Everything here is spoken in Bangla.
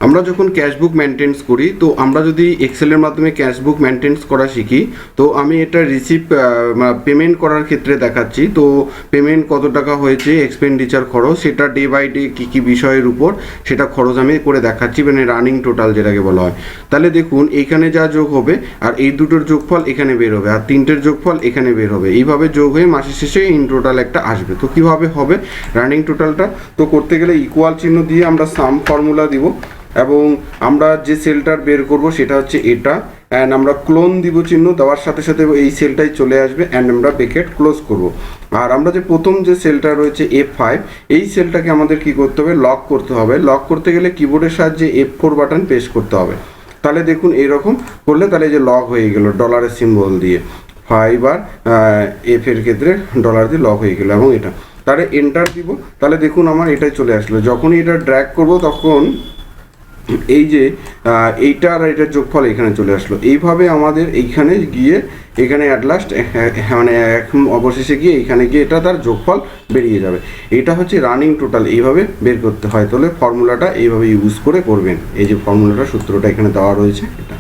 আমরা যখন ক্যাশবুক মেনটেন্স করি, তো আমরা যদি এক্সেলের মাধ্যমে ক্যাশবুক মেনটেন্স করা শিখি, তো আমি এটা পেমেন্ট করার ক্ষেত্রে দেখাচ্ছি। তো পেমেন্ট কত টাকা হয়েছে, এক্সপেন্ডিচার খরচ, সেটা ডে বাই ডে কী কী বিষয়ের উপর সেটা খরচ আমি করে দেখাচ্ছি, মানে রানিং টোটাল যেটাকে বলা হয়। তাহলে দেখুন এইখানে যা যোগ হবে আর এই দুটোর যোগফল এখানে বের হবে, আর তিনটের যোগফল এখানে বের হবে, এইভাবে যোগ হয়ে মাসের শেষে ইন টোটাল একটা আসবে। তো কীভাবে হবে রানিং টোটালটা? তো করতে গেলে ইকুয়াল চিহ্ন দিয়ে আমরা সাম ফর্মুলা দিব, এবং আমরা যে সেলটার বের করব সেটা হচ্ছে এটা, অ্যান্ড আমরা ক্লোন দিব, চিহ্ন দেওয়ার সাথে সাথে এই সেলটাই চলে আসবে, অ্যান্ড আমরা ব্র্যাকেট ক্লোজ করব। আর আমরা যে প্রথম যে সেলটা রয়েছে F5, এই সেলটাকে আমাদের কি করতে হবে, লক করতে হবে। লক করতে গেলে কিবোর্ডের সাহায্যে F4 বাটন প্রেস করতে হবে। তাহলে দেখুন এইরকম করলে তাহলে যে লক হয়ে গেল ডলারের সিম্বল দিয়ে, 5 আর F এর ক্ষেত্রে ডলার দিয়ে লক হয়ে গেল, এবং এটা তাহলে এন্টার দিব। তাহলে দেখুন আমার এটাই চলে আসলো। যখনই এটা ড্র্যাগ করব তখন এই যে এইটা আর এটার যোগফল এখানে চলে আসলো। এইভাবে আমাদের এইখানে গিয়ে এখানে অ্যাট লাস্ট মানে অবশেষে গিয়ে এখানে গিয়ে এটা তার যোগফল বেরিয়ে যাবে। এটা হচ্ছে রানিং টোটাল, এইভাবে বের করতে হয়। তাহলে ফর্মুলাটা এইভাবে ইউজ করে করবেন। এই যে ফর্মুলাটা, সূত্রটা এখানে দেওয়া রয়েছে এটা।